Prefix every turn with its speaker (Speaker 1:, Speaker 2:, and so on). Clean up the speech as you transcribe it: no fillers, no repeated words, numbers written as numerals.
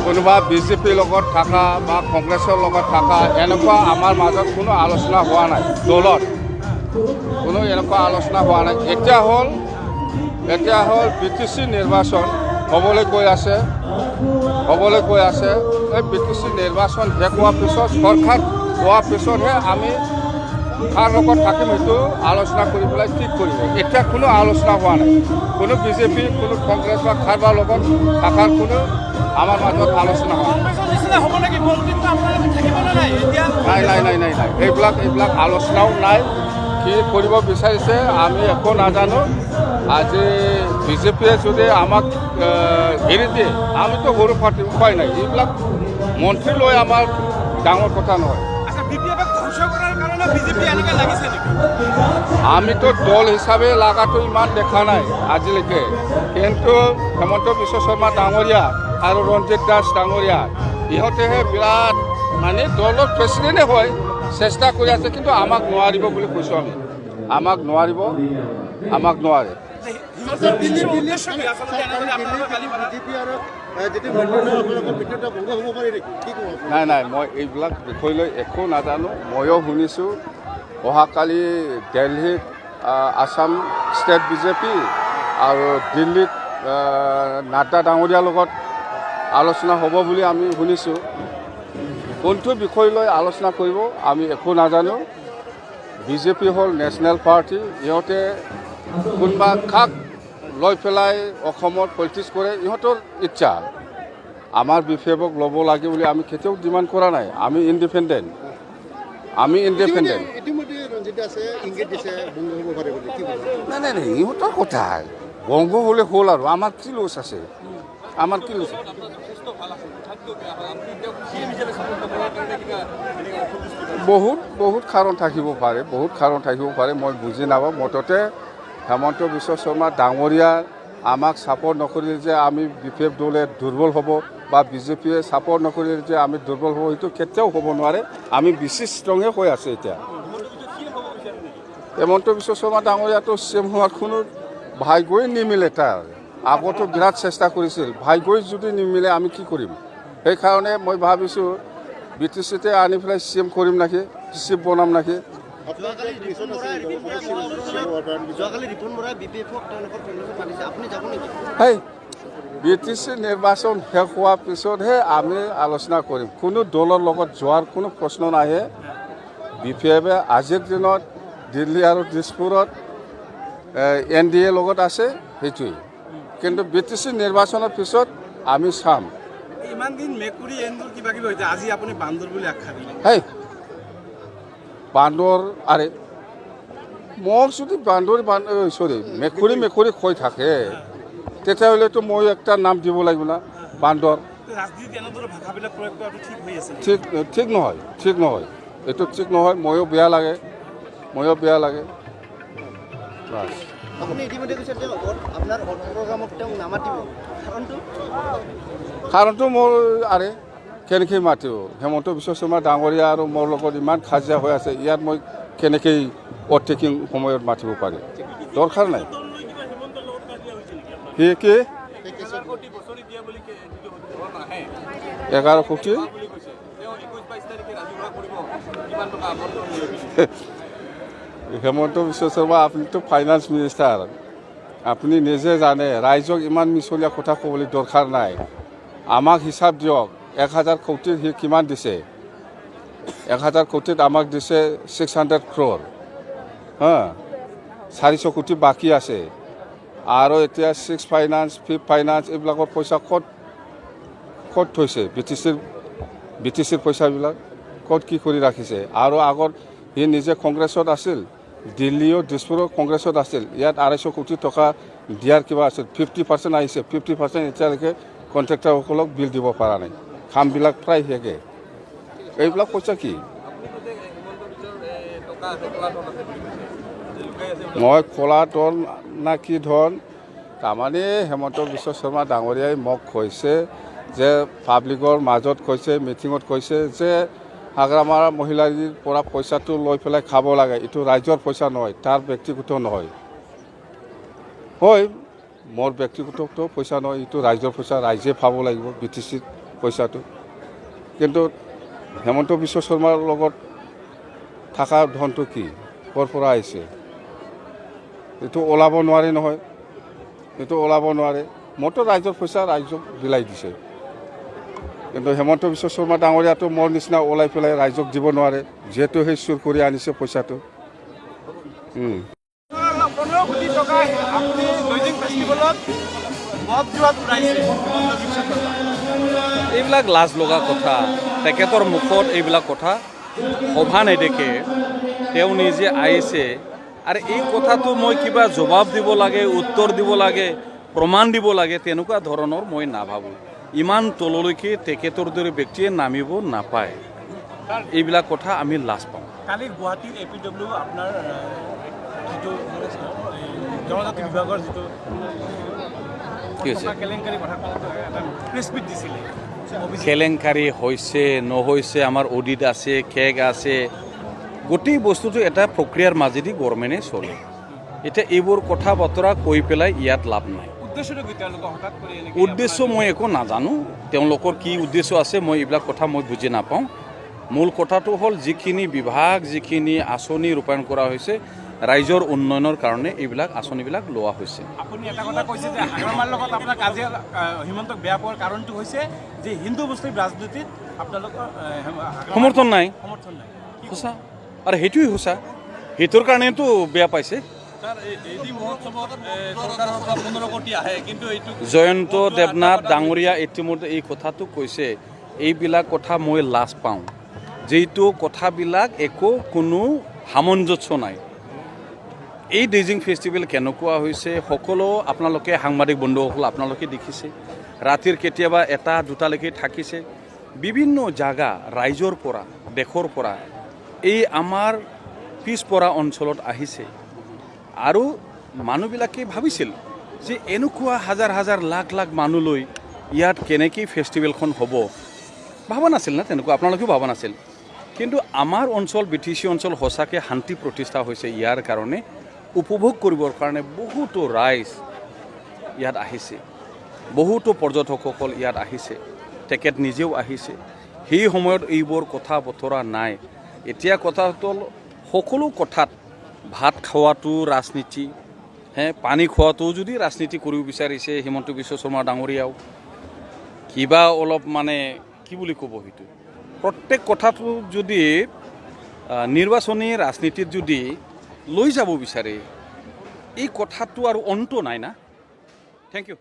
Speaker 1: কোনোবা বিজেপিৰ লগত থকা বা কংগ্ৰেছৰ লগত থকা এনেকুৱা আমাৰ মাজত কোনো আলোচনা হোৱা নাই। দলত কোনো এনেকুৱা আলোচনা হোৱা নাই। এতিয়া হ'ল BTC নিৰ্বাচন হ'বলৈ গৈ আছে। এই BTC নিৰ্বাচন শেষ হোৱাৰ পিছত চৰকাৰ হোৱাৰ পিছতহে আমি কাৰ লগত থাকিম সেইটো আলোচনা কৰি পেলাই ঠিক কৰিব। এতিয়া কোনো আলোচনা হোৱা নাই। কোনো বিজেপি কোনো কংগ্ৰেছ বা কাৰোবাৰ লগত থকাৰ কোনো আমাৰ মাজত আলোচনা হোৱা নাই। এইবিলাক আলোচনাও নাই। কি কৰিব বিচাৰিছে আমি একো নাজানো। আজি বিজেপিয়ে যদি আমাক এৰি দিয়ে আমিতো সৰু পাৰ্টি উপায় নাই। এইবিলাক মন্ত্ৰী লৈ আমাৰ ডাঙৰ কথা নহয়। আমিতো দল হিচাপে লাগাটো ইমান দেখা নাই আজিলৈকে, কিন্তু হেমন্ত বিশ্ব শৰ্মা ডাঙৰীয়া আৰু ৰঞ্জিত দাস ডাঙৰীয়া ইহঁতেহে বিৰাট মানে দলৰ প্ৰেচিডেণ্টে হয়, চেষ্টা কৰি আছে, কিন্তু আমাক নোৱাৰিব বুলি কৈছোঁ আমি। আমাক নোৱাৰে। নাই মই এইবিলাক বিষয় লৈ একো নাজানো। ময়ো শুনিছোঁ অহাকালি দিল্লীত আসাম ষ্টেট বিজেপি আৰু দিল্লীত নাড্ডা ডাঙৰীয়াৰ লগত আলোচনা হ'ব বুলি আমি শুনিছোঁ। কোনটো বিষয় লৈ আলোচনা কৰিব আমি একো নাজানো। বিজেপি হ'ল নেশ্যনেল পাৰ্টি। ইহঁতে কোনোবা কাক লৈ পেলাই অসমত পলিটিক্স কৰে ইহঁতৰ ইচ্ছা। আমাৰ বিফেভক ল'ব লাগে বুলি আমি কেতিয়াও ডিমাণ্ড কৰা নাই। আমি ইণ্ডিপেণ্ডেণ্ট। নাই ইহঁতৰ কথা বংগ হ'লে হ'ল আৰু আমাৰ কি লোচ আছে। বহুত কাৰণ থাকিব পাৰে। মই বুজি নাপাওঁ। মুঠতে হেমন্ত বিশ্ব শৰ্মা ডাঙৰীয়া আমাক ছাপৰ্ট নকৰিলে যে আমি বিফেভ দলে দুৰ্বল হ'ব বা বিজেপিয়ে ছাপৰ্ট নকৰিলে যে আমি দুৰ্বল হ'ব, সেইটো কেতিয়াও হ'ব নোৱাৰে। আমি বেছি ষ্ট্ৰঙে হৈ আছোঁ এতিয়া। হেমন্ত বিশ্ব শৰ্মা ডাঙৰীয়াটো CM হোৱাৰ কোনো ভাগ্যই নিমিলে তাৰ। আগতো বিৰাট চেষ্টা কৰিছিল। ভাগ্যই যদি নিমিলে আমি কি কৰিম? সেইকাৰণে মই ভাবিছোঁ BTCতে আনি পেলাই CM কৰিম নেকি, চিফ বনাম নেকি। BTC নিৰ্বাচন শেষ হোৱাৰ পিছতহে আমি আলোচনা কৰিম। কোনো দলৰ লগত যোৱাৰ কোনো প্ৰশ্ন নাহে। BPF আজিৰ দিনত দিল্লী আৰু দিছপুৰত NDA লগত আছে, সেইটোৱেই। কিন্তু BTC নিৰ্বাচনৰ পিছত আমি চাম।
Speaker 2: ইমান দিন মেকুৰী এন্দুৰ কিবা হৈছে, আজি আপুনি বান্দৰ বুলি আখ্যা দিলে।
Speaker 1: বান্দৰ আৰে মোক যদি মেকুৰী কৈ থাকে তেতিয়াহ'লেতো মই একটা নাম দিব লাগিব না, বান্দৰ। ঠিক নহয়। এইটো ঠিক নহয়। ময়ো বেয়া লাগে। কাৰণটো মোৰ আৰে কেনেকৈ মাতিব? হেমন্ত বিশ্ব শৰ্মা ডাঙৰীয়া আৰু মোৰ লগত ইমান কাজিয়া হৈ আছে, ইয়াত মই কেনেকৈ অভাৰটেকিং সময়ত মাতিব পাৰি? দৰকাৰ নাই। কি 11 কোটি হেমন্ত বিশ্ব শৰ্মা আপুনিতো ফাইনেন্স মিনিষ্টাৰ। আপুনি নিজে জানে ৰাইজক ইমান মিছলীয়া কথা ক'বলৈ দৰকাৰ নাই। আমাক হিচাপ দিয়ক 1000 কোটিত সি কিমান দিছে? 1000 কোটিত আমাক দিছে 600 crore। 400 কোটি বাকী আছে। আৰু এতিয়া 6 ফাইনেন্স 5 ফাইনেন্স এইবিলাকৰ পইচা ক'ত থৈছে? BTCৰ পইচাবিলাক ক'ত কি কৰি ৰাখিছে? আৰু আগত সি নিজে কংগ্ৰেছত আছিল, দিল্লীও দিছপুৰত কংগ্ৰেছত আছিল। ইয়াত 250 কোটি টকা দিয়াৰ কিবা আছিল। 50% আহিছে। 50% এতিয়ালৈকে কণ্ট্ৰেক্টৰসকলক বিল দিব পৰা নাই। কামবিলাক প্ৰায় শেষে। এইবিলাক পইচা কি? মই ক'লা ধন না কি ধন? তাৰমানে হেমন্ত বিশ্ব শৰ্মা ডাঙৰীয়াই মোক কৈছে যে পাব্লিকৰ মাজত কৈছে, মিটিঙত কৈছে যে হাগ্ৰামাৰা মহিলাৰ পৰা পইচাটো লৈ পেলাই খাব লাগে। এইটো ৰাইজৰ পইচা নহয়, তাৰ ব্যক্তিগত নহয়। হয়, মোৰ ব্যক্তিগত পইচা নহয়, এইটো ৰাইজৰ পইচা, ৰাইজে পাব লাগিব। BTCত পইচাটো কিন্তু হেমন্ত বিশ্ব শৰ্মাৰ লগত থকা ধনটো কি ক'ৰ পৰা আহিছে এইটো ওলাব নোৱাৰে নহয় এইটো ওলাব নোৱাৰে মইতো ৰাইজৰ পইচা ৰাইজক বিলাই দিছে কিন্তু হেমন্ত বিশ্ব শৰ্মা ডাঙৰীয়াটো মোৰ নিচিনা ওলাই পেলাই ৰাইজক দিব নোৱাৰে যিহেতু সেই চুৰ কৰি আনিছে পইচাটো
Speaker 2: 15 কোটি টকা আপুনি ড্ৰাইভিং ফেষ্টিভেলত মদ জুৱাত উৰাইছে
Speaker 3: এইবিলাক লাজ লগা কথা তেখেতৰ মুখত এইবিলাক কথা সভা নেদেখে তেওঁ নিজে আহিছে আৰু এই কথাটো মই কিবা জবাব দিব লাগে উত্তৰ দিব লাগে প্ৰমাণ দিব লাগে তেনেকুৱা ধৰণৰ মই নাভাবোঁ ইমান তললৈকে তেখেতৰ দৰে ব্যক্তিয়ে নামিব নাপায় এইবিলাক কথা আমি লাজ পাওঁ
Speaker 2: কালি গুৱাহাটীৰ APW আপোনাৰ যিটো জনজাতি বিভাগৰ যিটো
Speaker 3: কি হৈছে
Speaker 2: কেলেংকাৰী কথা এটা প্ৰেছ মিট দিছিলে
Speaker 3: কেলেংকাৰী হৈছে নহৈছে আমাৰ অডিট আছে কেগ আছে গোটেই বস্তুটো এটা প্ৰক্ৰিয়াৰ মাজেদি গভৰ্ণমেণ্টে চলে এতিয়া এইবোৰ কথা বতৰা কৈ পেলাই ইয়াত লাভ নাই উদ্দেশ্য মই একো নাজানো তেওঁলোকৰ কি উদ্দেশ্য আছে মই এইবিলাক কথা মই বুজি নাপাওঁ মূল কথাটো হ'ল যিখিনি বিভাগ যিখিনি আঁচনি ৰূপায়ণ কৰা হৈছে ৰাইজৰ উন্নয়নৰ কাৰণে এইবিলাক আঁচনিবিলাক লোৱা হৈছে
Speaker 2: আপুনি এটা কথা কৈছে যে হাগ্ৰামাৰ লগত আপোনাৰ কাজিয়া হিমন্তক বেয়া পোৱাৰ কাৰণটো হৈছে যে হিন্দু মুছলিম ৰাজনীতিত আপোনালোকৰ
Speaker 3: সমৰ্থন নাই
Speaker 2: সমৰ্থন নাই
Speaker 3: সঁচা আৰু সেইটোৱেই সঁচা সেইটোৰ কাৰণেতো বেয়া পাইছে জয়ন্ত দেৱনাথ ডাঙৰীয়া ইতিমধ্যে এই কথাটো কৈছে এইবিলাক কথা মই লাজ পাওঁ যিটো কথাবিলাক একো কোনো সামঞ্জস্য নাই এই ড্ৰাইভিং ফেষ্টিভেল কেনেকুৱা হৈছে সকলো আপোনালোকে সাংবাদিক বন্ধুসকল আপোনালোকে দেখিছে ৰাতিৰ কেতিয়াবা এটা দুটালৈকে থাকিছে বিভিন্ন জাগা ৰাইজৰ পৰা দেশৰ পৰা এই আমাৰ পিছপৰা অঞ্চলত আহিছে আৰু মানুহবিলাকে ভাবিছিল যে এনেকুৱা হাজাৰ হাজাৰ লাখ লাখ মানুহ লৈ ইয়াত কেনেকৈ ফেষ্টিভেলখন হ'ব ভাবা নাছিল না তেনেকুৱা আপোনালোকেও ভাবা নাছিল কিন্তু আমাৰ অঞ্চল BTC অঞ্চল সঁচাকৈ শান্তি প্ৰতিষ্ঠা হৈছে ইয়াৰ কাৰণে উপভোগ কৰিবৰ কাৰণে বহুতো ৰাইজ ইয়াত আহিছে বহুতো পৰ্যটকসকল ইয়াত আহিছে তেখেত নিজেও আহিছে সেই সময়ত এইবোৰ কথা বতৰা নাই এতিয়া কথাটো সকলো কথাত ভাত খোৱাটো ৰাজনীতি পানী খোৱাটো যদি ৰাজনীতি কৰিব বিচাৰিছে হিমন্ত বিশ্ব শৰ্মা ডাঙৰীয়াও কিবা অলপ মানে কি বুলি ক'ব সেইটো প্ৰত্যেক কথাটো যদি নিৰ্বাচনী ৰাজনীতিত যদি লৈ যাব বিচাৰে এই কথাটো আৰু অন্ত নাই না থেংক ইউ